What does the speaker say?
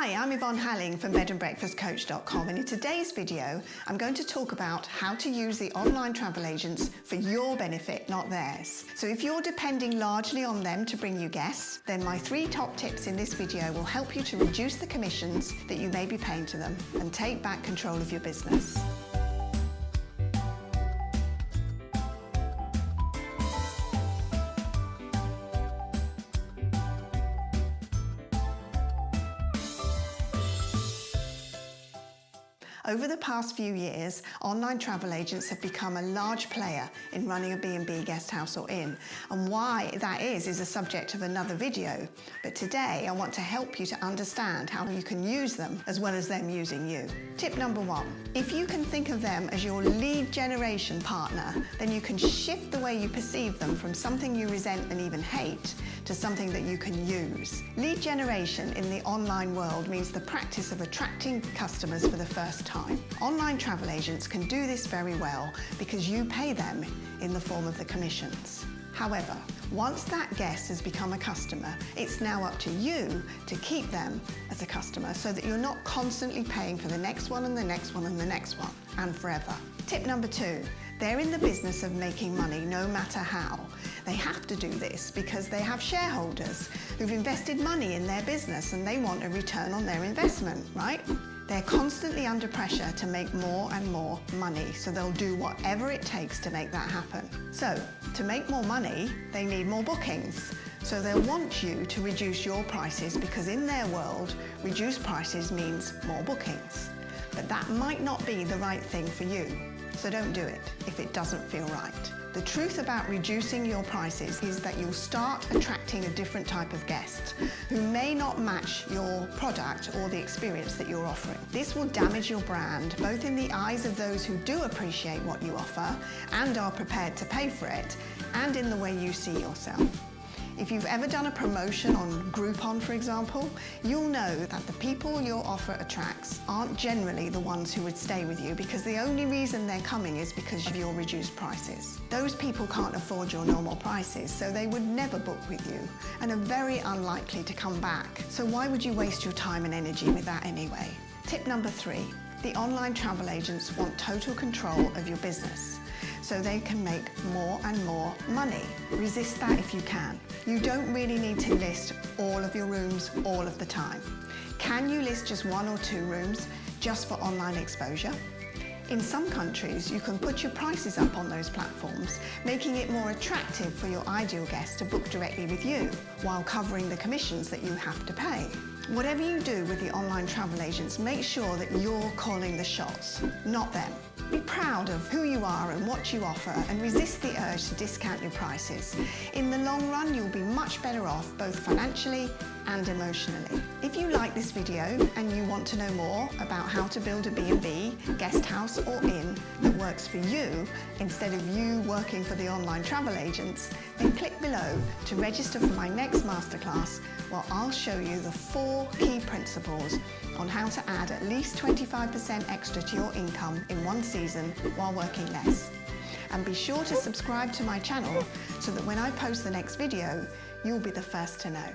Hi, I'm Yvonne Halling from bedandbreakfastcoach.com, and in today's video I'm going to talk about how to use the online travel agents for your benefit, not theirs. So if you're depending largely on them to bring you guests, then my 3 top tips in this video will help you to reduce the commissions that you may be paying to them and take back control of your business. Over the past few years, online travel agents have become a large player in running a B&B guest house or inn, and why that is a subject of another video. But today I want to help you to understand how you can use them as well as them using you. Tip number 1. If you can think of them as your lead generation partner, then you can shift the way you perceive them from something you resent and even hate to something that you can use. Lead generation in the online world means the practice of attracting customers for the first time. Online travel agents can do this very well because you pay them in the form of the commissions. However, once that guest has become a customer, it's now up to you to keep them as a customer so that you're not constantly paying for the next one and the next one and the next one, and forever. Tip number 2. They're in the business of making money no matter how. They have to do this because they have shareholders who've invested money in their business and they want a return on their investment, right? They're constantly under pressure to make more and more money, so they'll do whatever it takes to make that happen. So, to make more money, they need more bookings. So they'll want you to reduce your prices because in their world, reduced prices means more bookings. But that might not be the right thing for you. So don't do it if it doesn't feel right. The truth about reducing your prices is that you'll start attracting a different type of guest who may not match your product or the experience that you're offering. This will damage your brand, both in the eyes of those who do appreciate what you offer and are prepared to pay for it, and in the way you see yourself. If you've ever done a promotion on Groupon, for example, you'll know that the people your offer attracts aren't generally the ones who would stay with you because the only reason they're coming is because of your reduced prices. Those people can't afford your normal prices, so they would never book with you and are very unlikely to come back. So why would you waste your time and energy with that anyway? Tip number 3. The online travel agents want total control of your business, so they can make more and more money. Resist that if you can. You don't really need to list all of your rooms all of the time. Can you list just 1 or 2 rooms just for online exposure? In some countries, you can put your prices up on those platforms, making it more attractive for your ideal guest to book directly with you, while covering the commissions that you have to pay. Whatever you do with the online travel agents, make sure that you're calling the shots, not them. Be proud of who you are and what you offer, and resist the urge to discount your prices. In the long run, you'll be much better off, both financially and emotionally. If you like this video and you want to know more about how to build a B&B, guest house or inn that works for you instead of you working for the online travel agents, then click below to register for my next masterclass, where I'll show you the 4 key principles on how to add at least 25% extra to your income in one season while working less. And be sure to subscribe to my channel so that when I post the next video, you'll be the first to know.